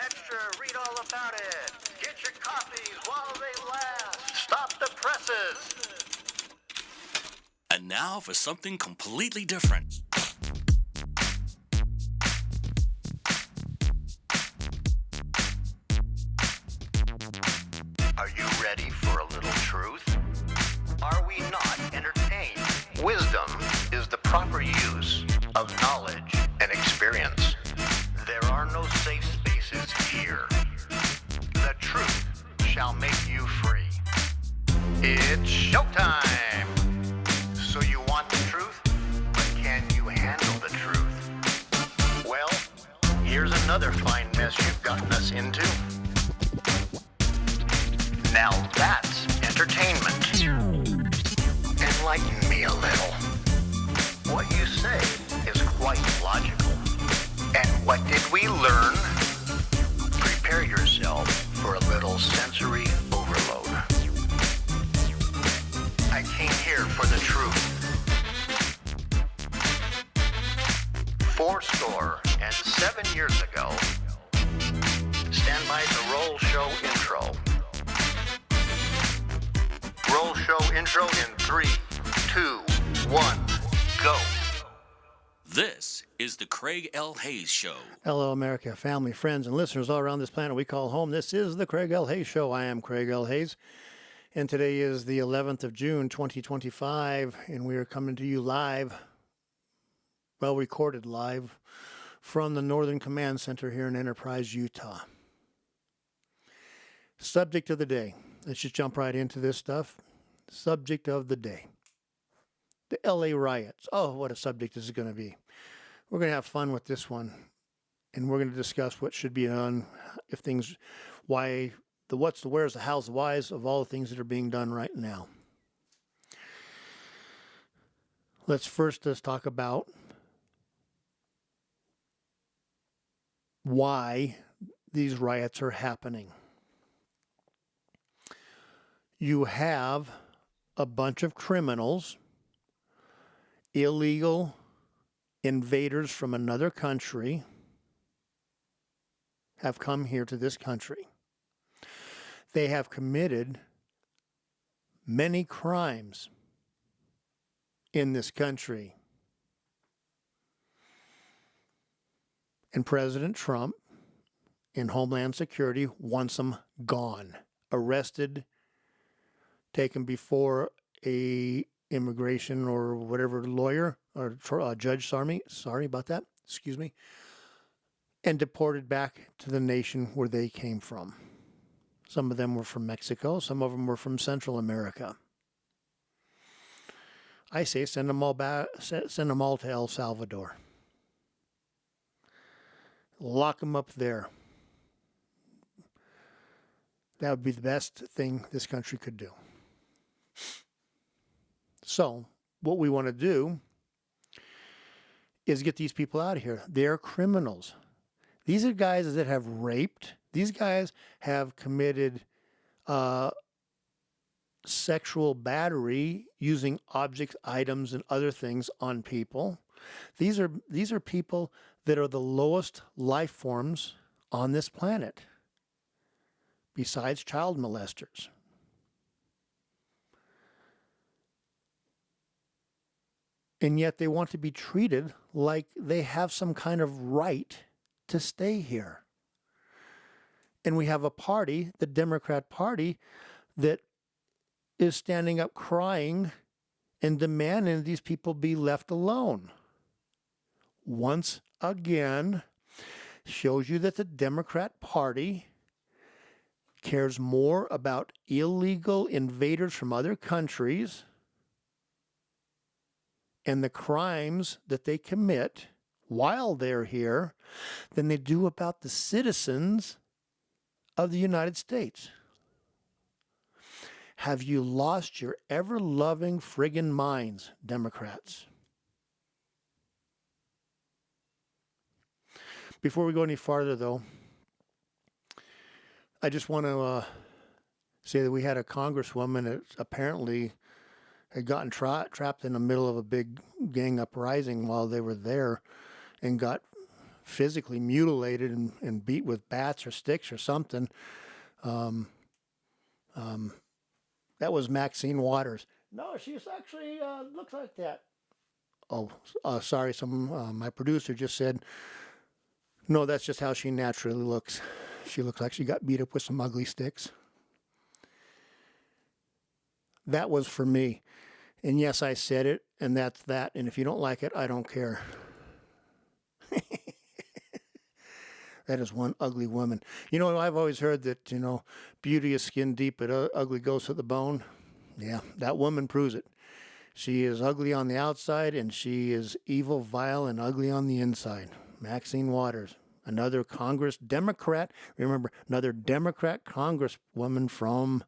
extra, read all about it. Get your copies while they last. Stop the presses. And now for something completely different. Are you ready for a little truth? Are we not entertained? Wisdom is the proper use of knowledge and experience. There are no safe spaces here. The truth shall make you free. It's showtime! So you want the truth, but can you handle the truth? Well, here's another fine mess you've gotten us into. Now that's entertainment. Enlighten me a little. What you say is quite logical. And what did we learn? Prepare yourself for a little sensory overload. I came here for the truth. 7 years ago, stand by the roll show intro. Roll show intro in 3, 2, 1, go. This is the Craig L. Hayes Show. Hello, America, family, friends, and listeners all around this planet we call home. This is the Craig L. Hayes Show. I am Craig L. Hayes, and today is the 11th of June, 2025, and we are coming to you live, well, recorded live, from the Northern Command Center here in Enterprise, Utah. Subject of the day. Let's just jump right into this stuff. Subject of the day. The LA riots. Oh, what a subject this is going to be. We're going to have fun with this one. And we're going to discuss what should be done, if things, why, the what's, the where's, the how's, the why's of all the things that are being done right now. Let's talk about why these riots are happening. You have a bunch of criminals, illegal invaders from another country, have come here to this country. They have committed many crimes in this country. And President Trump in Homeland Security wants them gone, arrested, taken before a immigration or whatever lawyer or judge, sorry about that, excuse me, and deported back to the nation where they came from. Some of them were from Mexico, some of them were from Central America. I say send them all back, send them all to El Salvador. Lock them up there. That would be the best thing this country could do. So, what we want to do is get these people out of here. They're criminals. These are guys that have raped. These guys have committed sexual battery using objects, items, and other things on people. These are people that are the lowest life forms on this planet, besides child molesters. And yet they want to be treated like they have some kind of right to stay here. And we have a party, the Democrat Party, that is standing up crying and demanding these people be left alone. Once again, shows you that the Democrat Party cares more about illegal invaders from other countries and the crimes that they commit while they're here than they do about the citizens of the United States. Have you lost your ever-loving friggin' minds, Democrats? Before we go any farther, though, I just want to say that we had a congresswoman that apparently had gotten trapped in the middle of a big gang uprising while they were there and got physically mutilated and beat with bats or sticks or something. That was Maxine Waters. No, she's actually looks like that. Oh, sorry. My producer just said, no, that's just how she naturally looks. She looks like she got beat up with some ugly sticks. That was for me. And yes, I said it, and that's that. And if you don't like it, I don't care. That is one ugly woman. You know, I've always heard that, beauty is skin deep, but ugly goes to the bone. Yeah, that woman proves it. She is ugly on the outside, and she is evil, vile, and ugly on the inside. Maxine Waters, another Congress Democrat. Remember, another Democrat Congresswoman from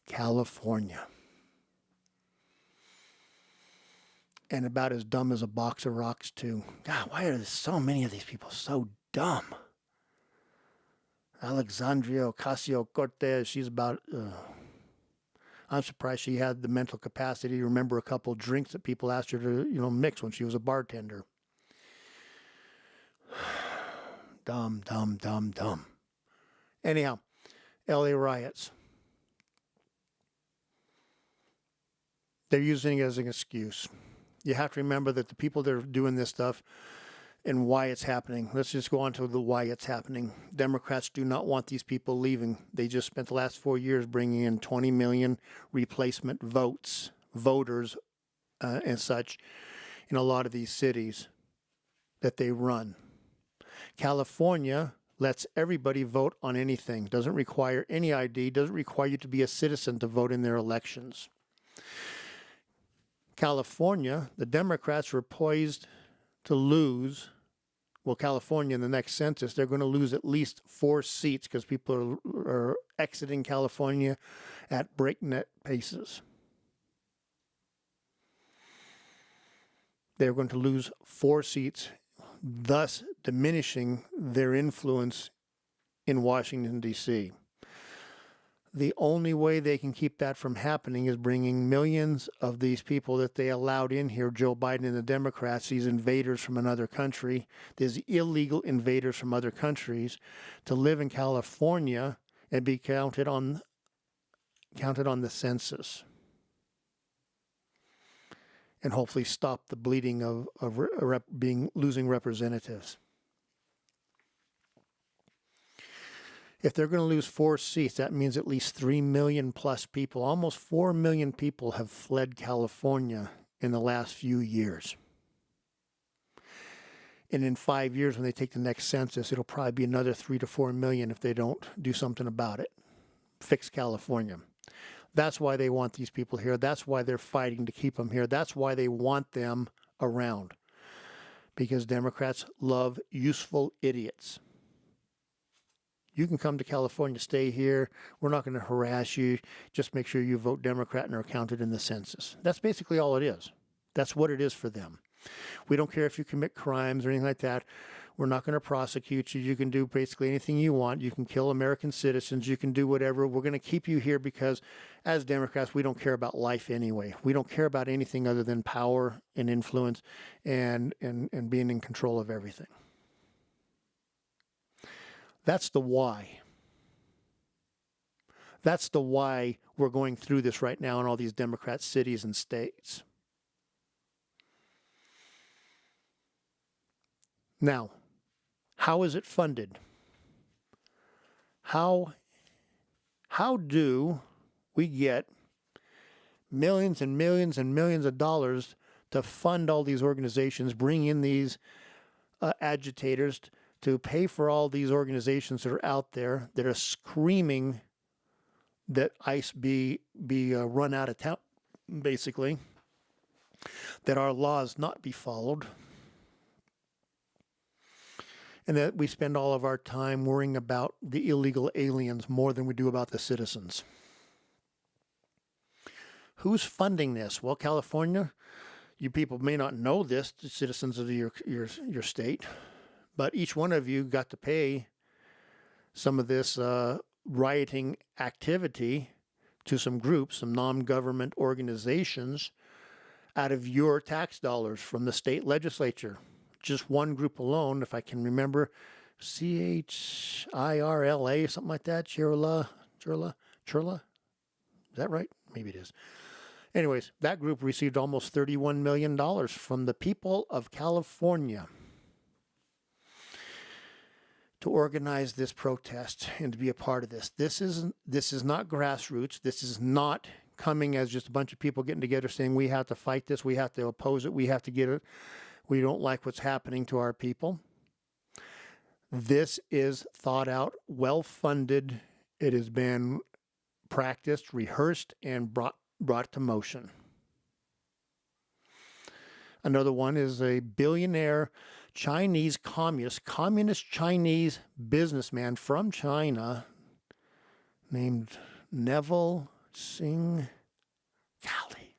California. And about as dumb as a box of rocks, too. God, why are there so many of these people so dumb? Alexandria Ocasio-Cortez, she's about... I'm surprised she had the mental capacity to remember a couple drinks that people asked her to, mix when she was a bartender. Dumb, dumb, dumb, dumb. Anyhow, LA riots. They're using it as an excuse. You have to remember that the people that are doing this stuff and why it's happening. Let's just go on to the why it's happening. Democrats do not want these people leaving. They just spent the last 4 years bringing in 20 million replacement voters, and such in a lot of these cities that they run. California lets everybody vote on anything. Doesn't require any ID. Doesn't require you to be a citizen to vote in their elections. California, the Democrats were poised to lose. Well, California in the next census, they're going to lose at least 4 seats because people are exiting California at breakneck paces. They're going to lose 4 seats, thus diminishing their influence in Washington, D.C. The only way they can keep that from happening is bringing millions of these people that they allowed in here, Joe Biden and the Democrats, these invaders from another country, these illegal invaders from other countries, to live in California and be counted on the census. And hopefully stop the bleeding of losing representatives. If they're going to lose 4 seats, that means at least 3 million plus people, almost 4 million people have fled California in the last few years. And in 5 years, when they take the next census, it'll probably be another 3 to 4 million if they don't do something about it. Fix California. That's why they want these people here. That's why they're fighting to keep them here. That's why they want them around. Because Democrats love useful idiots. You can come to California, stay here. We're not going to harass you. Just make sure you vote Democrat and are counted in the census. That's basically all it is. That's what it is for them. We don't care if you commit crimes or anything like that. We're not going to prosecute you. You can do basically anything you want. You can kill American citizens. You can do whatever. We're going to keep you here because as Democrats, we don't care about life anyway. We don't care about anything other than power and influence and being in control of everything. That's the why. That's the why we're going through this right now in all these Democrat cities and states. Now, how is it funded? How do we get millions and millions and millions of dollars to fund all these organizations, bring in these agitators, to pay for all these organizations that are out there that are screaming that ICE be run out of town, basically, that our laws not be followed, and that we spend all of our time worrying about the illegal aliens more than we do about the citizens. Who's funding this? Well, California, you people may not know this, the citizens of your state, but each one of you got to pay some of this rioting activity to some groups, some non-government organizations, out of your tax dollars from the state legislature. just one group alone, if I can remember, CHIRLA, something like that, Chirla. Is that right? Maybe it is. Anyways, that group received almost $31 million from the people of California to organize this protest and to be a part of this. This is not grassroots. This is not coming as just a bunch of people getting together saying we have to fight this, we have to oppose it, we have to get it. We don't like what's happening to our people. This is thought out, well funded. It has been practiced, rehearsed, and brought to motion. Another one is a billionaire Chinese communist Chinese businessman from China named Neville Singh Golly.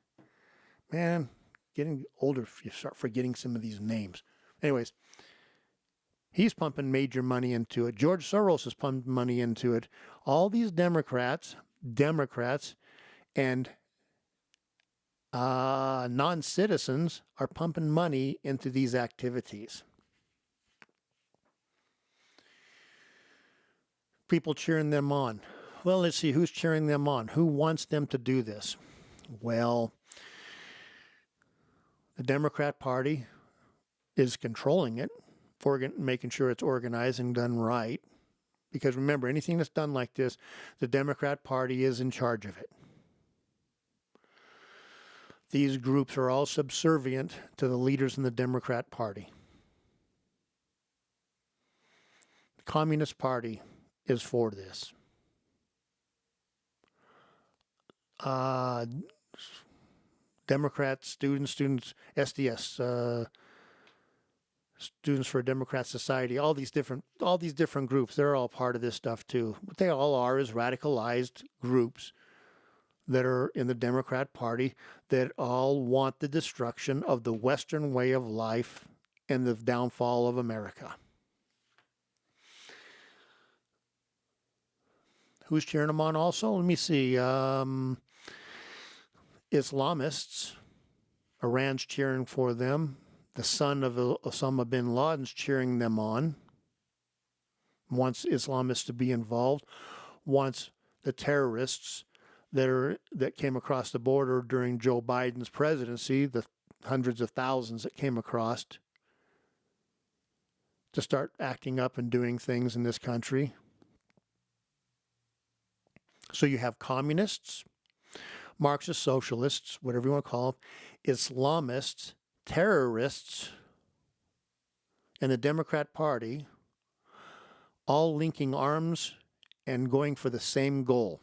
Man, getting older, you start forgetting some of these names. Anyways, he's pumping major money into it. George Soros is pumping money into it. All these Democrats, and non-citizens are pumping money into these activities. People cheering them on. Well, let's see who's cheering them on. Who wants them to do this? Well, the Democrat Party is controlling it, making sure it's organized and done right. Because remember, anything that's done like this, the Democrat Party is in charge of it. These groups are all subservient to the leaders in the Democrat Party. The Communist Party is for this. Democrats, students, SDS, Students for a Democrat Society, all these different groups, they're all part of this stuff too. What they all are is radicalized groups that are in the Democrat Party that all want the destruction of the Western way of life and the downfall of America. Who's cheering them on also? Let me see. Islamists. Iran's cheering for them. The son of Osama bin Laden's cheering them on. Wants Islamists to be involved. Wants the terrorists that came across the border during Joe Biden's presidency, the hundreds of thousands that came across, to start acting up and doing things in this country. So you have communists, Marxist socialists, whatever you want to call them, Islamists, terrorists, and the Democrat Party all linking arms and going for the same goal: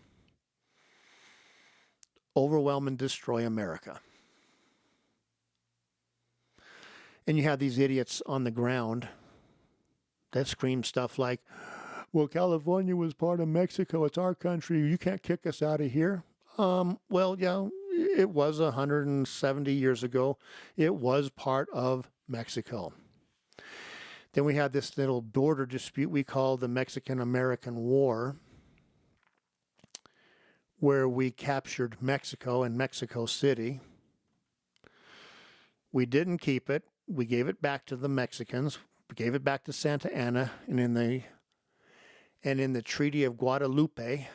overwhelm and destroy America. And you have these idiots on the ground that scream stuff like, well, California was part of Mexico. It's our country. You can't kick us out of here. Well, yeah, it was 170 years ago. It was part of Mexico. Then we had this little border dispute we call the Mexican-American War, where we captured Mexico and Mexico City. We didn't keep it. We gave it back to the Mexicans. We gave it back to Santa Anna, and in the Treaty of Guadalupe,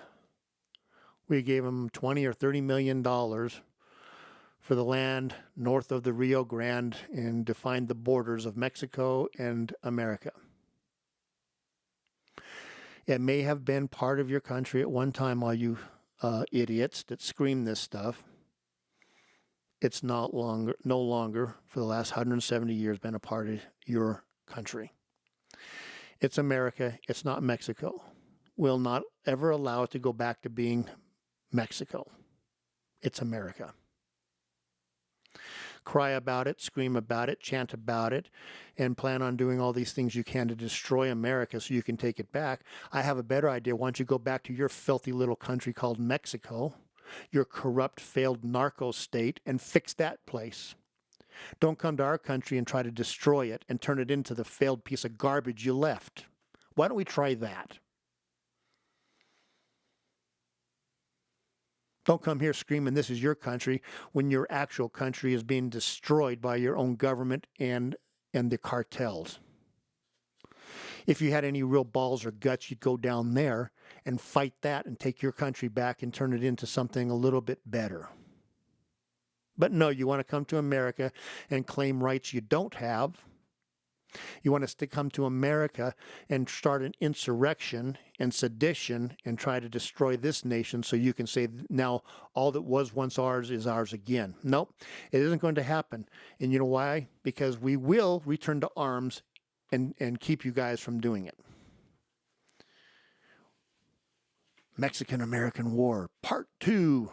we gave them $20 or $30 million for the land north of the Rio Grande and defined the borders of Mexico and America. It may have been part of your country at one time, all you idiots that scream this stuff. It's no longer for the last 170 years been a part of your country. It's America. It's not Mexico. We'll not ever allow it to go back to being Mexico. It's America. Cry about it, scream about it, chant about it, and plan on doing all these things you can to destroy America so you can take it back. I have a better idea. Why don't you go back to your filthy little country called Mexico, your corrupt, failed narco state, and fix that place. Don't come to our country and try to destroy it and turn it into the failed piece of garbage you left. Why don't we try that? Don't come here screaming this is your country when your actual country is being destroyed by your own government and and the cartels. If you had any real balls or guts, you'd go down there and fight that and take your country back and turn it into something a little bit better. But no, you want to come to America and claim rights you don't have. You want us to come to America and start an insurrection and sedition and try to destroy this nation so you can say now all that was once ours is ours again. Nope, it isn't going to happen. And you know why? Because we will return to arms and keep you guys from doing it. Mexican-American War, Part 2.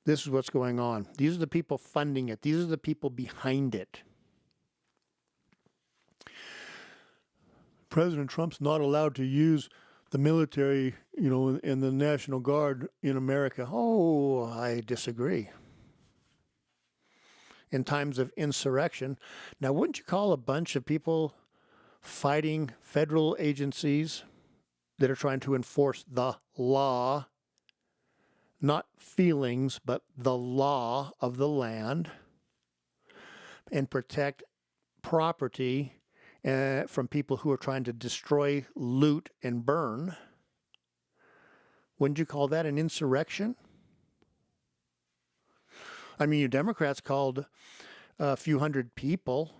This is what's going on. These are the people funding it. These are the people behind it. President Trump's not allowed to use the military, and the National Guard in America. Oh, I disagree. In times of insurrection, now wouldn't you call a bunch of people fighting federal agencies that are trying to enforce the law, not feelings, but the law of the land, and protect property from people who are trying to destroy, loot, and burn? Wouldn't you call that an insurrection? I mean, you Democrats called a few hundred people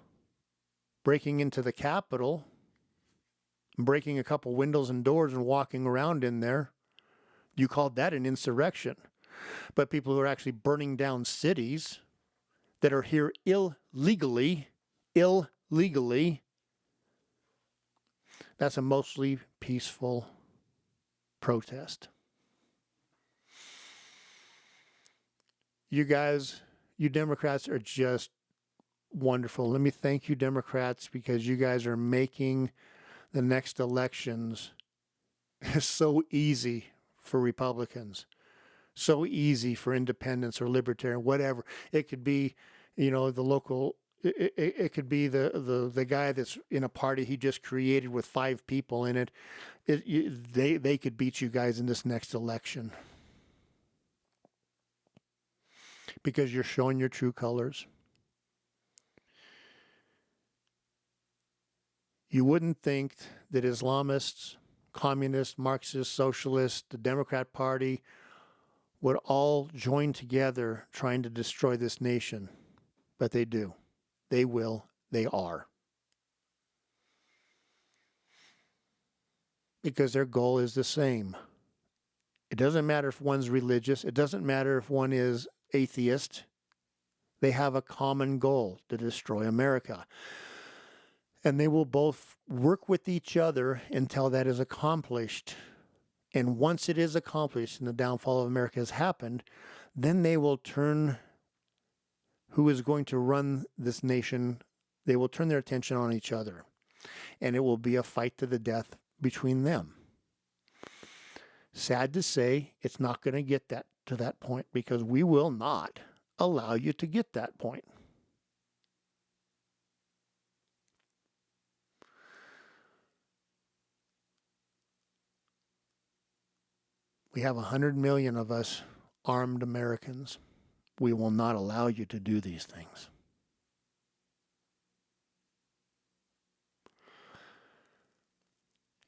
breaking into the Capitol, breaking a couple windows and doors and walking around in there. You called that an insurrection. But people who are actually burning down cities that are here illegally, that's a mostly peaceful protest. You guys, you Democrats are just wonderful. Let me thank you, Democrats, because you guys are making the next elections so easy for Republicans, so easy for independents or libertarian, whatever. It could be, the local. It could be the guy that's in a party he just created with 5 people in it. They could beat you guys in this next election because you're showing your true colors. You wouldn't think that Islamists, communists, Marxists, socialists, the Democrat Party would all join together trying to destroy this nation, but they do. They will. They are. Because their goal is the same. It doesn't matter if one's religious. It doesn't matter if one is atheist. They have a common goal: to destroy America. And they will both work with each other until that is accomplished. And once it is accomplished and the downfall of America has happened, then they will turn who is going to run this nation. They will turn their attention on each other. And it will be a fight to the death between them. Sad to say, it's not going to get to that point, because we will not allow you to get that point. We have 100 million of us armed Americans. We will not allow you to do these things.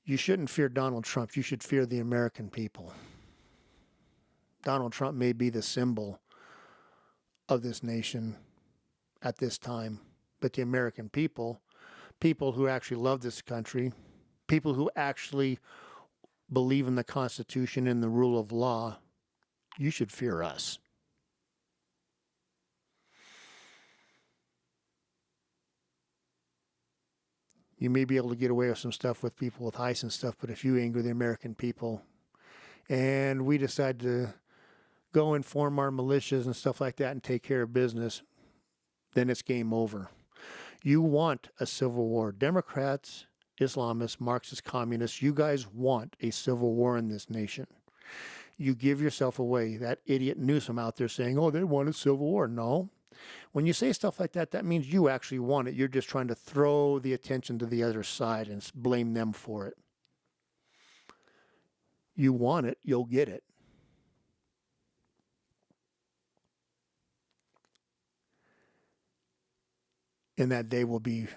You shouldn't fear Donald Trump. You should fear the American people. Donald Trump may be the symbol of this nation at this time, but the American people who actually love this country, people who actually believe in the Constitution and the rule of law, you should fear us. You may be able to get away with some stuff with people with ICE and stuff, but if you anger the American people and we decide to go and form our militias and stuff like that and take care of business, then it's game over. You want a civil war. Democrats, Islamists, Marxists, communists, you guys want a civil war in this nation. You give yourself away. That idiot Newsom out there saying, oh, they want a civil war. No. When you say stuff like that, that means you actually want it. You're just trying to throw the attention to the other side and blame them for it. You want it, you'll get it. And that day will be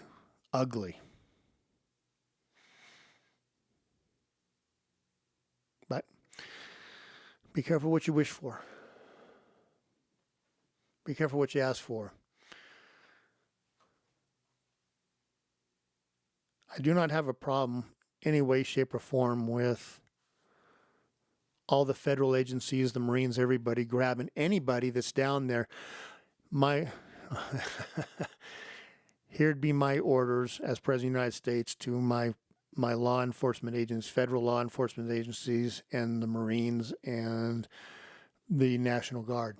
ugly. But be careful what you wish for. Be careful what you ask for. I do not have a problem, any way, shape, or form, with all the federal agencies, the Marines, everybody grabbing anybody that's down there. My Here'd be my orders as President of the United States to my law enforcement agents, federal law enforcement agencies, and the Marines and the National Guard.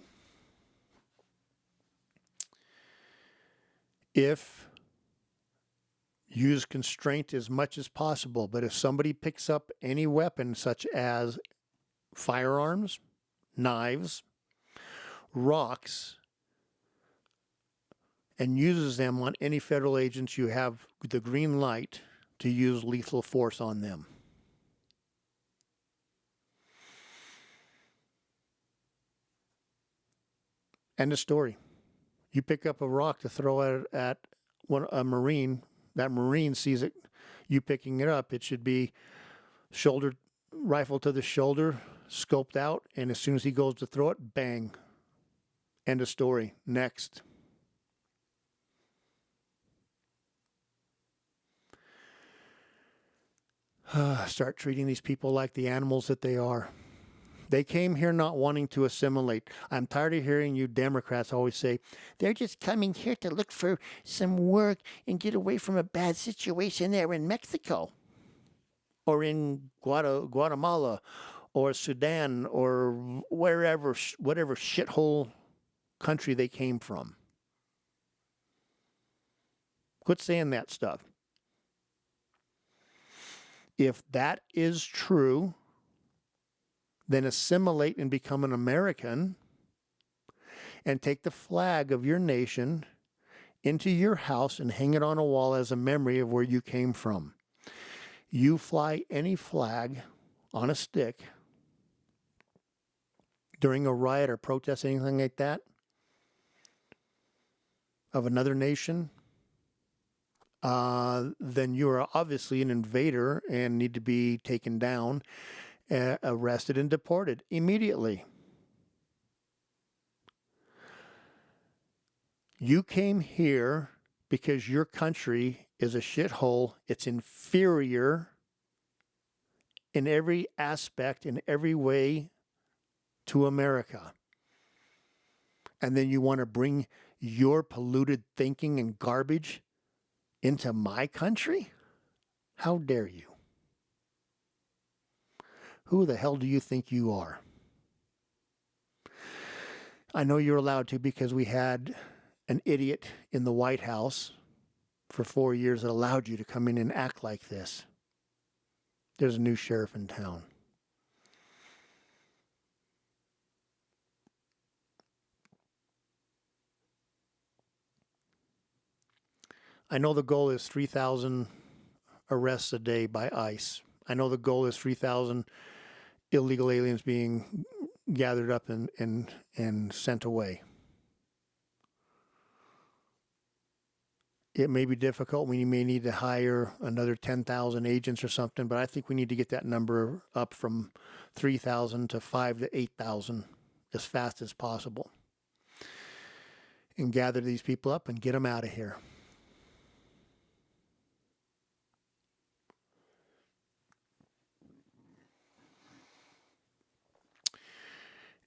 If use constraint as much as possible, but if somebody picks up any weapon such as firearms, knives, rocks, and uses them on any federal agents, you have the green light to use lethal force on them. End of story. You pick up a rock to throw at a Marine, that Marine sees it, you picking it up, it should be shoulder, rifle to the shoulder, scoped out, and as soon as he goes to throw it, bang. End of story. Next. Start treating these people like the animals that they are. They came here not wanting to assimilate. I'm tired of hearing you Democrats always say, they're just coming here to look for some work and get away from a bad situation there in Mexico or in Guatemala or Sudan or wherever, whatever shithole country they came from. Quit saying that stuff. If that is true, then assimilate and become an American and take the flag of your nation into your house and hang it on a wall as a memory of where you came from. You fly any flag on a stick during a riot or protest, anything like that, of another nation, then you are obviously an invader and need to be taken down, arrested, and deported immediately. You came here because your country is a shithole. It's inferior in every aspect, in every way to America. And then you want to bring your polluted thinking and garbage into my country? How dare you? Who the hell do you think you are? I know you're allowed to because we had an idiot in the White House for 4 years that allowed you to come in and act like this. There's a new sheriff in town. I know the goal is 3,000 arrests a day by ICE. I know the goal is 3,000 illegal aliens being gathered up and sent away. It may be difficult. We may need to hire another 10,000 agents or something, but I think we need to get that number up from 3,000 to 5,000 to 8,000 as fast as possible. And gather these people up and get them out of here.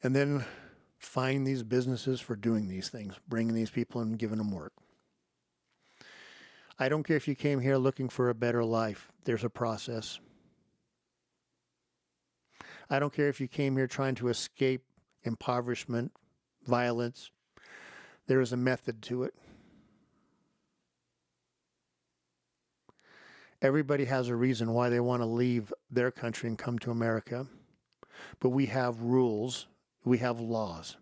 And then fine these businesses for doing these things, bringing these people and giving them work. I don't care if you came here looking for a better life. There's a process. I don't care if you came here trying to escape impoverishment, violence. There is a method to it. Everybody has a reason why they want to leave their country and come to America. But we have rules. We have laws.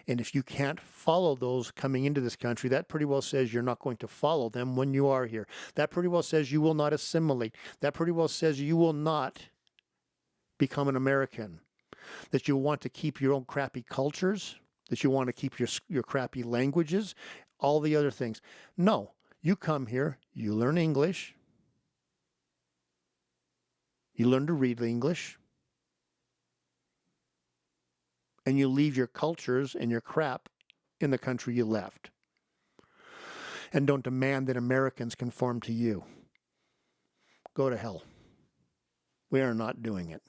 And if you can't follow those coming into this country, that pretty well says you're not going to follow them when you are here. That pretty well says you will not assimilate. That pretty well says you will not become an American. That you want to keep your own crappy cultures, that you want to keep your crappy languages, all the other things. No, you come here, you learn English, you learn to read English, and you leave your cultures and your crap in the country you left. And don't demand that Americans conform to you. Go to hell. We are not doing it.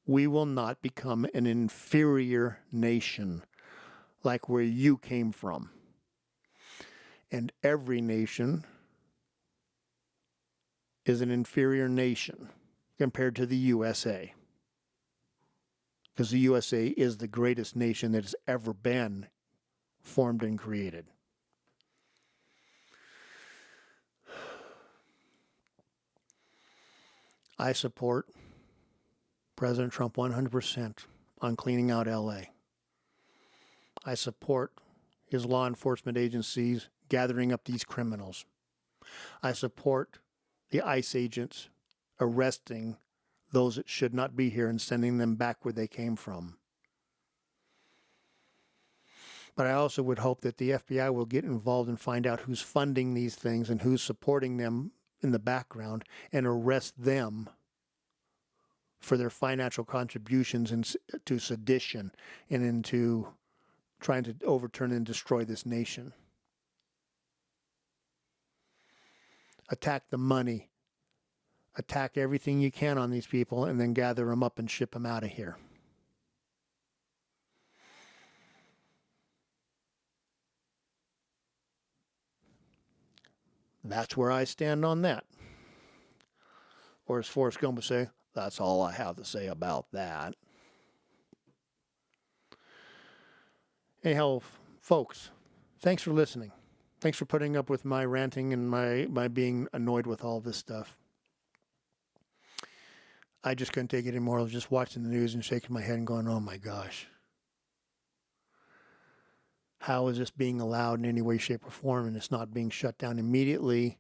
We will not become an inferior nation like where you came from. And every nation is an inferior nation compared to the USA. Because the USA is the greatest nation that has ever been formed and created. I support President Trump 100% on cleaning out LA. I support his law enforcement agencies gathering up these criminals. I support the ICE agents arresting those that should not be here and sending them back where they came from. But I also would hope that the FBI will get involved and find out who's funding these things and who's supporting them in the background and arrest them for their financial contributions to sedition and into trying to overturn and destroy this nation. Attack the money. Attack everything you can on these people and then gather them up and ship them out of here. That's where I stand on that. Or as Forrest Gump would say, that's all I have to say about that. Anyhow, folks, thanks for listening. Thanks for putting up with my ranting and my being annoyed with all this stuff. I just couldn't take it anymore. I was just watching the news and shaking my head and going, oh my gosh. How is this being allowed in any way, shape, or form? And it's not being shut down immediately,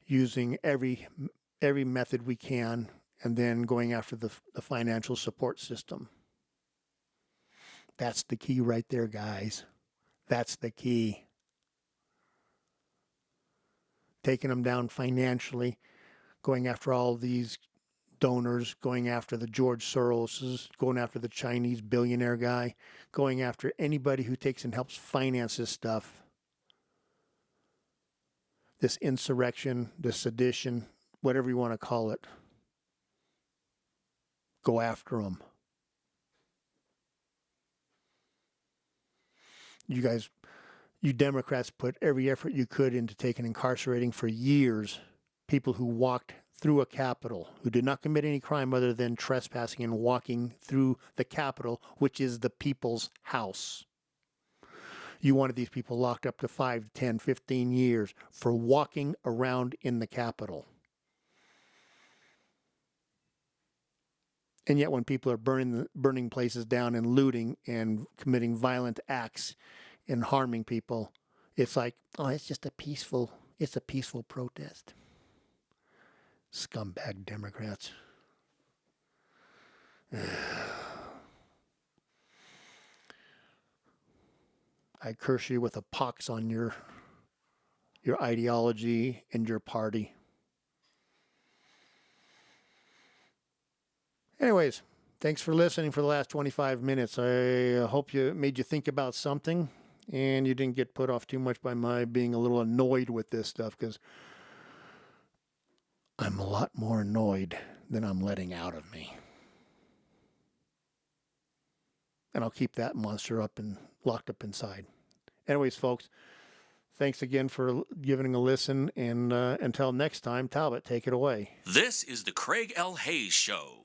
using every method we can, and then going after the financial support system. That's the key right there, guys. That's the key. Taking them down financially, going after all these donors, going after the George Soroses, going after the Chinese billionaire guy, going after anybody who takes and helps finance this stuff. This insurrection, this sedition, whatever you want to call it. Go after them. You guys, you Democrats put every effort you could into taking incarcerating for years people who walked through a Capitol, who did not commit any crime other than trespassing and walking through the Capitol, which is the people's house. You wanted these people locked up to 5, 10, 15 years for walking around in the Capitol. And yet when people are burning places down and looting and committing violent acts and harming people, it's like, oh, it's just a peaceful protest. Scumbag Democrats. I curse you with a pox on your ideology and your party. Anyways, thanks for listening for the last 25 minutes. I hope it made you think about something and you didn't get put off too much by my being a little annoyed with this stuff, because I'm a lot more annoyed than I'm letting out of me. And I'll keep that monster up and locked up inside. Anyways, folks, thanks again for giving a listen. And until next time, Talbot, take it away. This is the Craig L. Hayes Show.